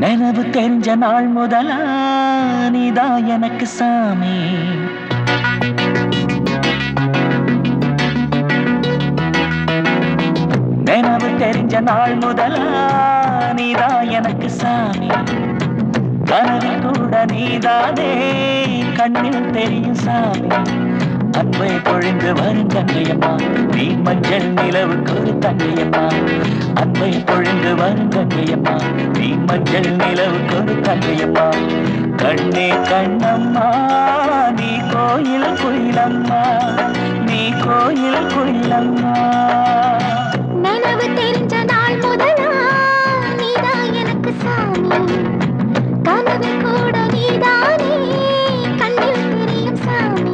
நினைவு தெரிஞ்ச நாள் முதலா நீதான் எனக்கு சாமி. நினைவு தெரிஞ்ச நாள் முதலா நீதான் எனக்கு சாமி. கனவில் கூட நீதானே கண்ணில் தெரியும் சாமி. அன்பை பொழிந்து வரும் தங்கையம்மா, நீ மஞ்சள் நிலவுக்கு ஒரு தங்கையம்மா. அன்பை பொழிந்து வரும் தங்கையம்மா, நீ மஞ்சள் நிலவுக்கு ஒரு தங்கையம்மா. கண்ணே கண்ணம்மா, நீ கோயில் குயிலம்மா, நீ கோயில் குயிலம்மா. நினைவு தெரிஞ்ச நாள் முதலா நீதான் எனக்கு சாமி. கனவில் கூட நீதானே கண்ணில் தெரியும் சாமி.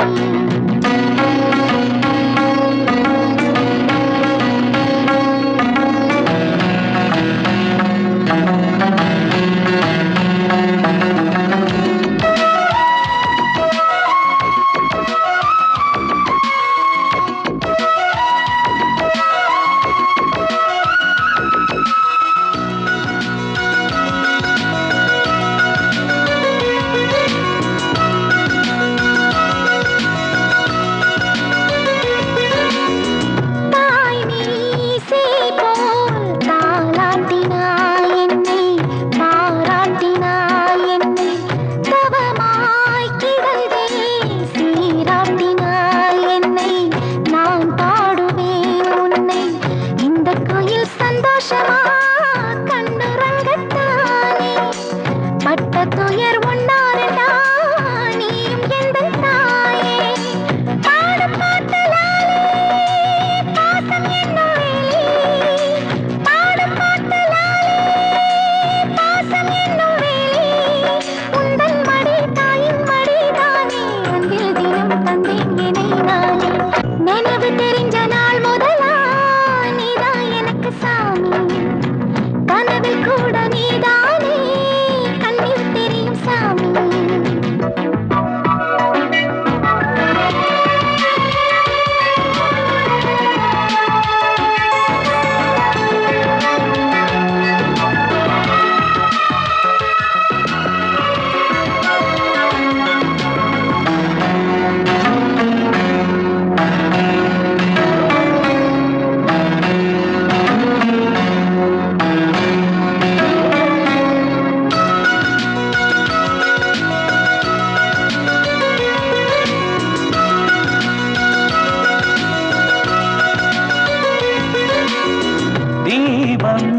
தீபம்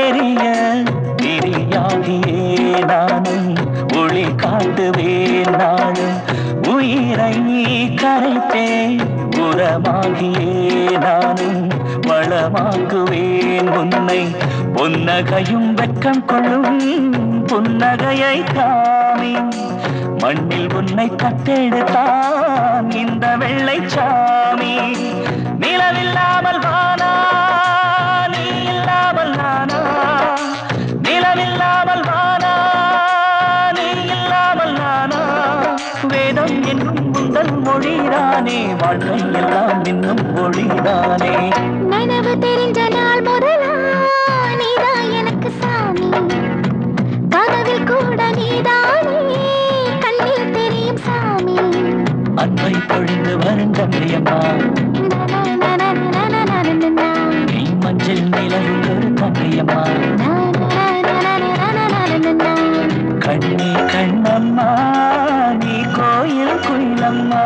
எரிய திரியாகியே நானும் ஒளி காட்டுவேன் நானும். உயிரை கரைத்தே உரமாகியே நானும் வளமாக்குவேன் உன்னை. புன்னகையும் வெட்கம் கொள்ளும் புன்னகையை காமி. மண்ணில் உன்னை கட்டெடுத்தான் இந்த வெள்ளை சாமி. நிலவில்லாமல் வானா, நீ இல்லாமல் நானா. நிலவில்லாமல் வானா, நீ இல்லாமல் நானா. வேதம் என்னும் முந்தல் மொழிதானே, வாழ்க்கை எல்லாம் இன்னும் மொழிதானே. நினைவு தெரிஞ்ச நாள் முதலா நீதான் எனக்கு சாமி. கனவில் கூட நீதானே கண்ணில் தெரியும் சாமி. அன்பை பொழிந்து வரும் தங்கையம்மா, நீ மஞ்சள் நிலவுக்கு ஒரு தங்கையம்மா. கண்ணே கண்ணம்மா, நீ கோயில் குயிலம்மா,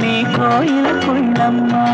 நீ கோயில் குயிலம்மா.